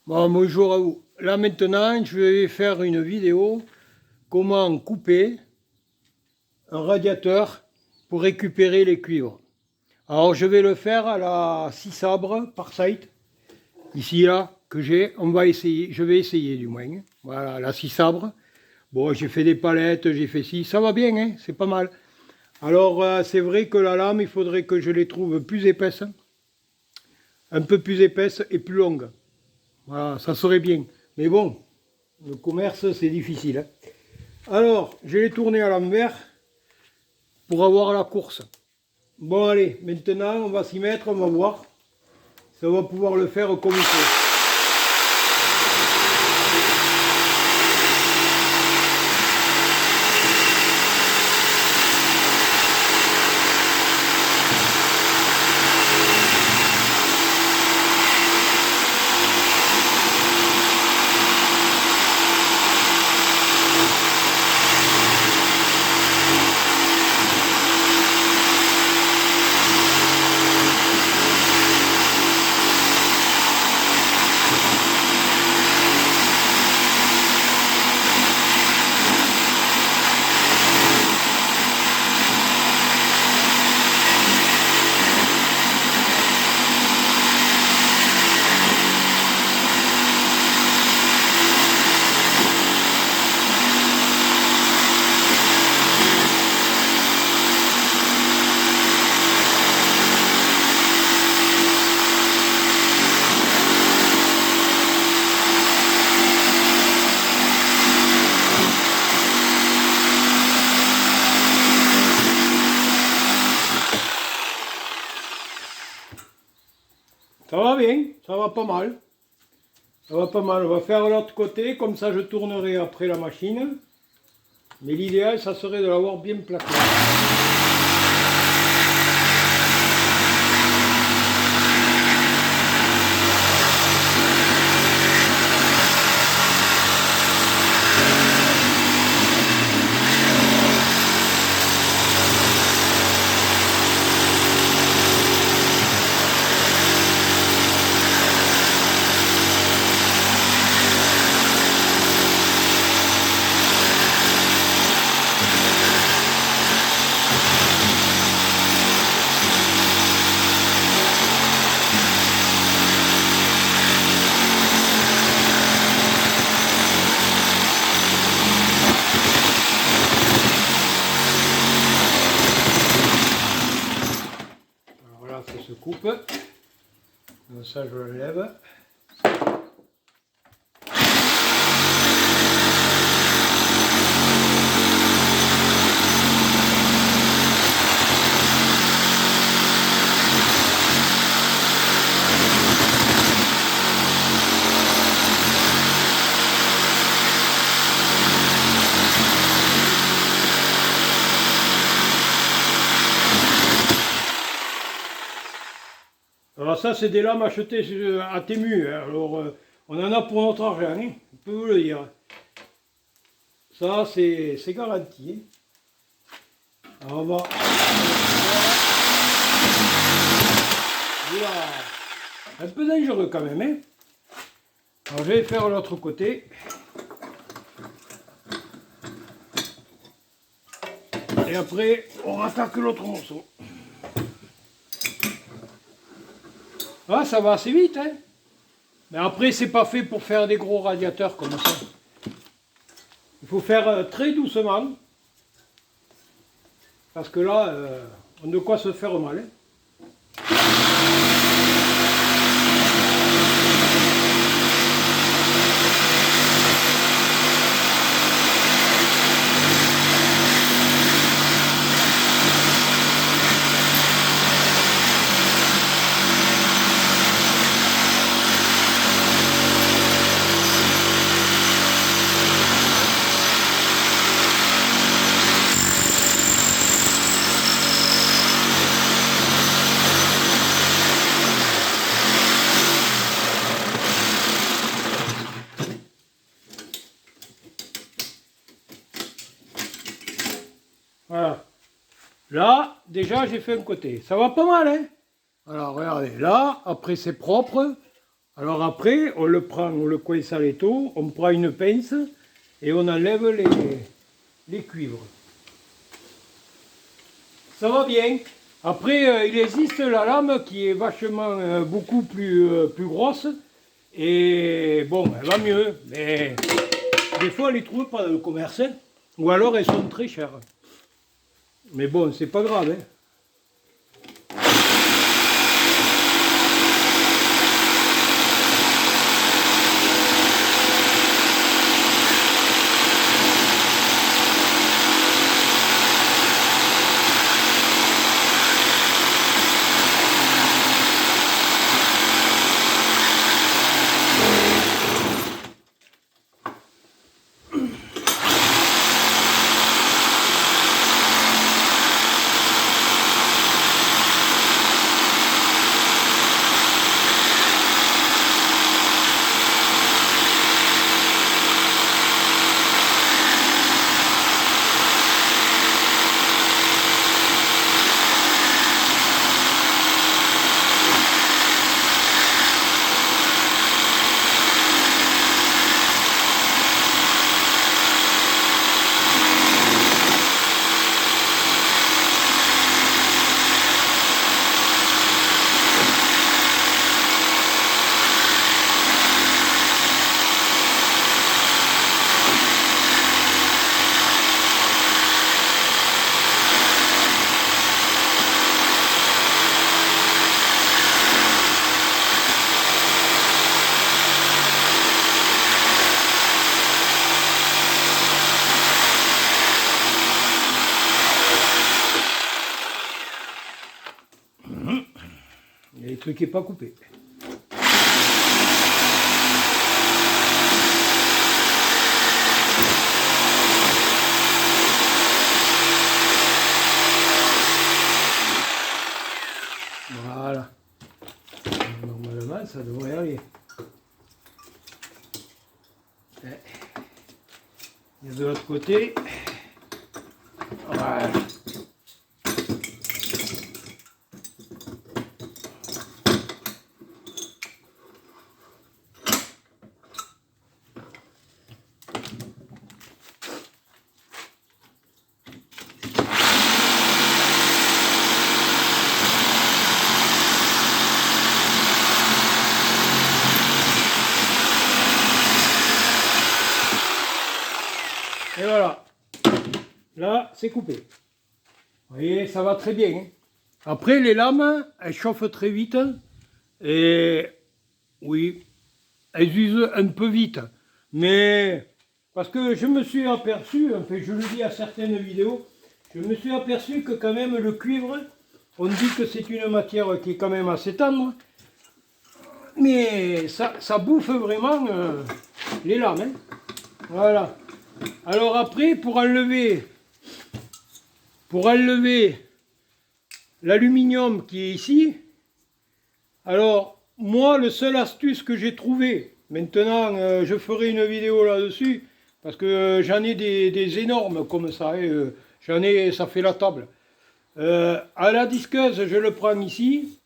Bon, bonjour à vous. Là maintenant, je vais faire une vidéo comment couper un radiateur pour récupérer les cuivres. Alors je vais le faire à la 6 sabres par site, ici là, que j'ai. On va essayer, je vais essayer du moins. Voilà, la 6 sabres. Bon, j'ai fait des palettes, j'ai fait ci, ça va bien, hein, c'est pas mal. Alors c'est vrai que la lame, il faudrait que je les trouve plus épaisses, un peu plus épaisses et plus longues. Voilà, ça serait bien. Mais bon, le commerce, c'est difficile, hein. Alors, je l'ai tourné à l'envers pour avoir la course. Bon, allez, maintenant, on va s'y mettre, on va voir. Ça va pouvoir le faire comme il faut. Ça va bien, ça va pas mal. Ça va pas mal. On va faire l'autre côté, comme ça je tournerai après la machine. Mais l'idéal, ça serait de l'avoir bien plaqué. Alors voilà, ça se coupe. Donc ça, je le lève. Alors ça, c'est des lames achetées à Temu, hein. Alors, on en a pour notre argent, hein, je peux vous le dire. Ça, c'est garanti, hein. Alors, on va... Oula. Un peu dangereux quand même, hein. Alors, je vais faire l'autre côté. Et après, on rattaque l'autre morceau. Ah, ça va assez vite, hein. Mais après, c'est pas fait pour faire des gros radiateurs comme ça. Il faut faire très doucement. Parce que là, on a de quoi se faire mal, hein. Voilà. Là, déjà, j'ai fait un côté. Ça va pas mal, hein? Alors, regardez, là, après c'est propre. Alors après, on le prend, on le coince à l'étau, on prend une pince et on enlève les cuivres. Ça va bien. Après, il existe la lame qui est vachement beaucoup plus grosse. Et bon, elle va mieux. Mais des fois, on ne les trouve pas dans le commerce. Hein. Ou alors, elles sont très chères. Mais bon, c'est pas grave. Hein. Il y a des trucs qui n'est pas coupé. Voilà. Normalement, ça devrait aller. Et de l'autre côté, voilà. Et voilà, là c'est coupé. Vous voyez, ça va très bien. Hein. Après, les lames, elles chauffent très vite. Et oui, elles usent un peu vite. Mais, parce que je me suis aperçu, enfin je le dis à certaines vidéos, je me suis aperçu que quand même le cuivre, on dit que c'est une matière qui est quand même assez tendre. Mais ça bouffe vraiment les lames. Hein. Voilà. Alors après, pour enlever l'aluminium qui est ici, alors moi, le seul astuce que j'ai trouvé, maintenant je ferai une vidéo là-dessus, parce que j'en ai des énormes comme ça, ça fait la table. À la disqueuse, je le prends ici,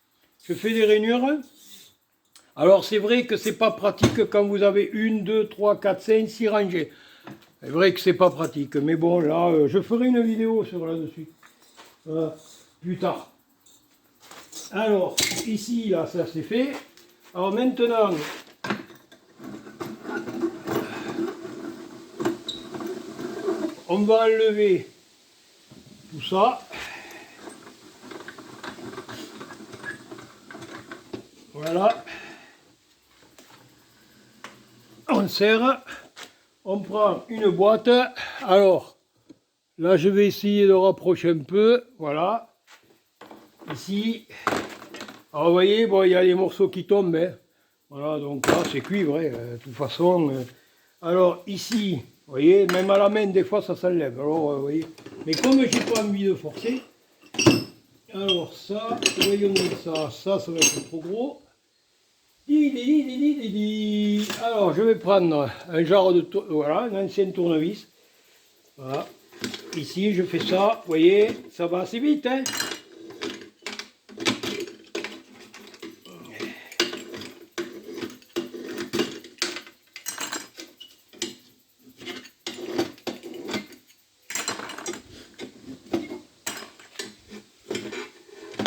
je fais des rainures. Alors c'est vrai que c'est pas pratique quand vous avez 1, 2, 3, 4, 5, 6 rangées. C'est vrai que c'est pas pratique, mais bon, là, je ferai une vidéo sur là-dessus, plus tard. Alors, ici, là, ça c'est fait. Alors maintenant, on va enlever tout ça. Voilà. On serre. On prend une boîte, alors là je vais essayer de rapprocher un peu, voilà, ici, alors vous voyez, bon il y a des morceaux qui tombent, hein. Voilà, donc là c'est cuivre, hein, de toute façon, alors ici, vous voyez, même à la main des fois ça s'enlève, alors vous voyez, mais comme j'ai pas envie de forcer, alors ça, voyons ça va être trop gros. Alors je vais prendre un genre de voilà, un ancien tournevis. Voilà. Ici je fais ça, vous voyez, ça va assez vite. Hein.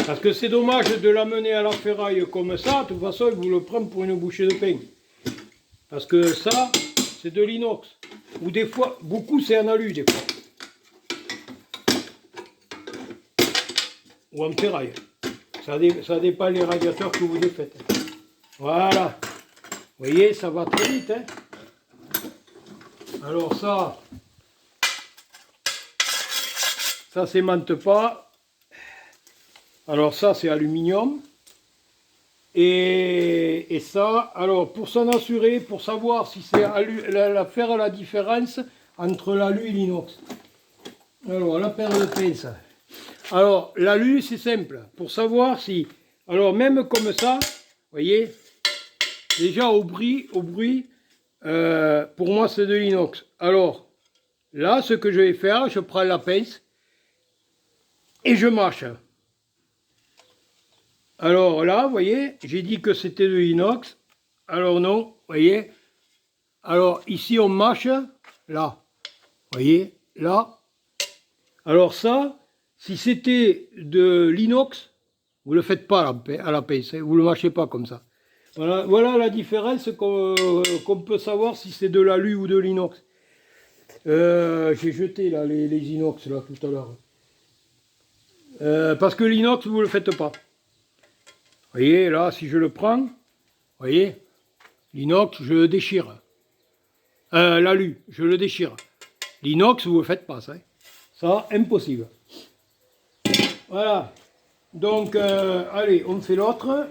Parce que c'est dommage de l'amener à la ferraille comme ça, de toute façon il vous le prend pour une bouchée de pain. Parce que ça, c'est de l'inox. Ou des fois, beaucoup c'est en alu des fois. Ou en ferraille. Ça dépend les radiateurs que vous les faites. Voilà. Vous voyez, ça va très vite. Hein. Alors ça s'aimante pas. Alors ça c'est aluminium. Et ça, alors pour s'en assurer, pour savoir si c'est faire la différence entre l'alu et l'inox. Alors la paire de pinces. Alors l'alu c'est simple, pour savoir si, alors même comme ça, vous voyez, déjà au bruit, pour moi c'est de l'inox. Alors là ce que je vais faire, je prends la pince et je mâche. Alors là, vous voyez, j'ai dit que c'était de l'inox. Alors non, vous voyez. Alors ici on mâche, là. Vous voyez, là. Alors ça, si c'était de l'inox, vous ne le faites pas à la pince, hein, vous ne le mâchez pas comme ça. Voilà la différence qu'on peut savoir si c'est de l'alu ou de l'inox. J'ai jeté là les inox là tout à l'heure. Parce que l'inox, vous ne le faites pas. Vous voyez, là, si je le prends, vous voyez, l'inox, je le déchire. L'alu, je le déchire. L'inox, vous ne le faites pas, ça. Ça, impossible. Voilà. Donc, allez, on fait l'autre.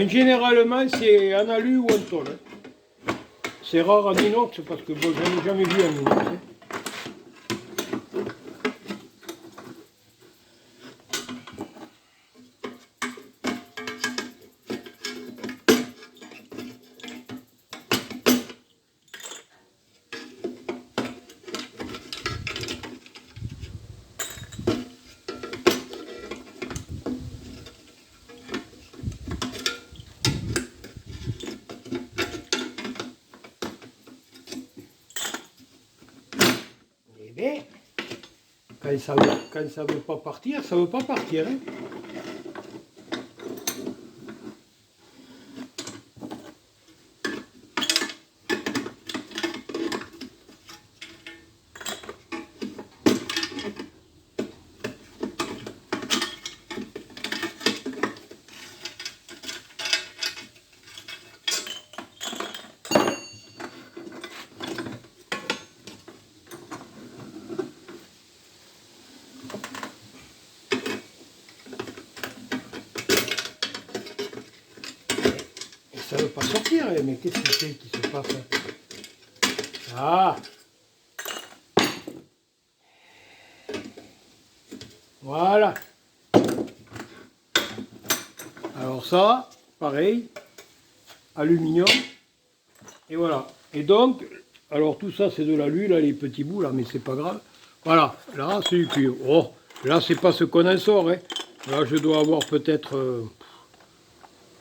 Généralement, c'est en alu ou en tôle. Hein. C'est rare en inox parce que bon, j'en ai jamais vu en inox. Hein. Mais quand ça veut pas partir, ça veut pas partir. Hein. Ça ne veut pas sortir, mais qu'est-ce que c'est qui se passe? Ah! Voilà. Alors ça, pareil, aluminium. Et voilà. Et donc, alors tout ça c'est de l'alu, là les petits bouts là, mais c'est pas grave. Voilà, là c'est du cuivre. Oh, là c'est pas ce qu'on en sort. Hein. Là je dois avoir peut-être...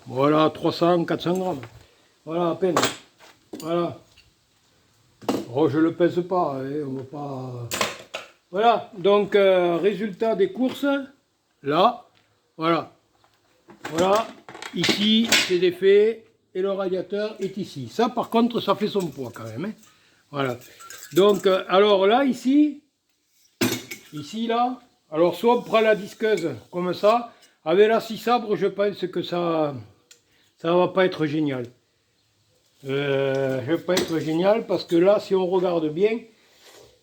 voilà, 300, 400 grammes. Voilà, à peine. Voilà. Oh, je le pèse pas, hein, on va pas... Voilà, donc résultat des courses, là, voilà. Voilà, ici, c'est défait, et le radiateur est ici. Ça, par contre, ça fait son poids quand même. Hein. Voilà. Donc, alors là, ici, là, alors soit on prend la disqueuse comme ça, avec la scie sabre, je pense que ça va pas être génial. Va pas être génial parce que là, si on regarde bien,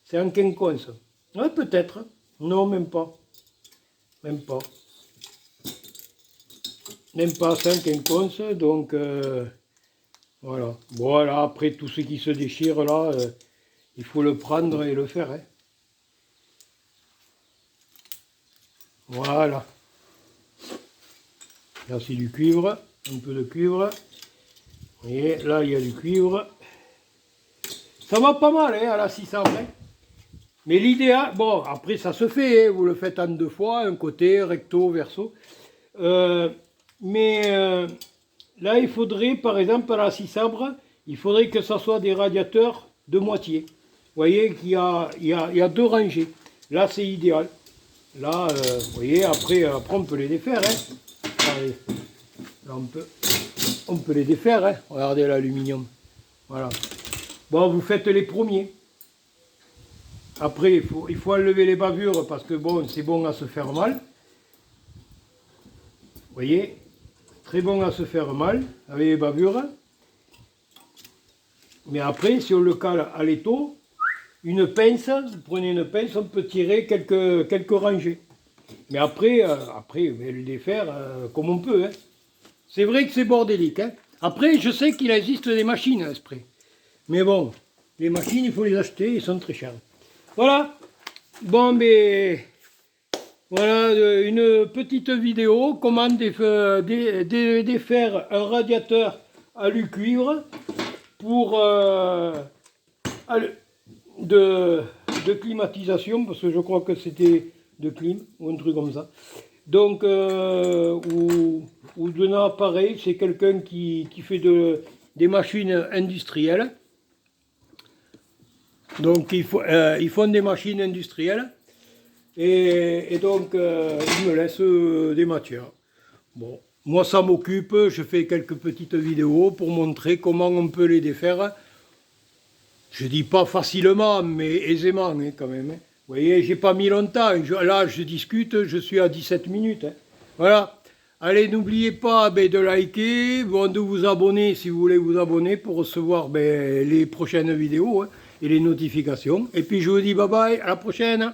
c'est un quinconce. Ouais, peut-être. Non, même pas. Même pas. Même pas 5 quinconces, donc voilà. Voilà, après tout ce qui se déchire là, il faut le prendre et le faire. Hein. Voilà. Là c'est du cuivre, un peu de cuivre. Vous voyez, là il y a du cuivre. Ça va pas mal hein, à la 600. Hein. Mais l'idéal, bon, après ça se fait, hein, vous le faites en 2 fois, un côté, recto, verso. Euh, mais là, il faudrait, par exemple, à la scie sabre, il faudrait que ça soit des radiateurs de moitié. Vous voyez qu'il y a 2 rangées. Là, c'est idéal. Là, vous voyez, après on peut les défaire. Hein. Allez, là, on peut les défaire. Hein. Regardez l'aluminium. Voilà. Bon, vous faites les premiers. Après, il faut enlever les bavures parce que bon, c'est bon à se faire mal. Vous voyez, très bon à se faire mal avec les bavures. Mais après, si on le cale à l'étau, une pince, vous prenez une pince, on peut tirer quelques rangées. Mais après, le défaire comme on peut. Hein. C'est vrai que c'est bordélique. Hein. Après, je sais qu'il existe des machines à spray. Mais bon, les machines, il faut les acheter, ils sont très chers. Voilà. Bon, mais voilà une petite vidéo, comment défaire un radiateur alu-cuivre pour de climatisation, parce que je crois que c'était de clim, ou un truc comme ça. Donc, ou d'un appareil, c'est quelqu'un qui fait des machines industrielles. Donc, ils font des machines industrielles. Et donc, ils me laissent des matières. Bon, moi, ça m'occupe. Je fais quelques petites vidéos pour montrer comment on peut les défaire. Je dis pas facilement, mais aisément hein, quand même. Hein. Vous voyez, j'ai pas mis longtemps. Là, je discute, je suis à 17 minutes. Hein. Voilà. Allez, n'oubliez pas de liker, de vous abonner si vous voulez vous abonner pour recevoir les prochaines vidéos hein, et les notifications. Et puis je vous dis bye bye, à la prochaine.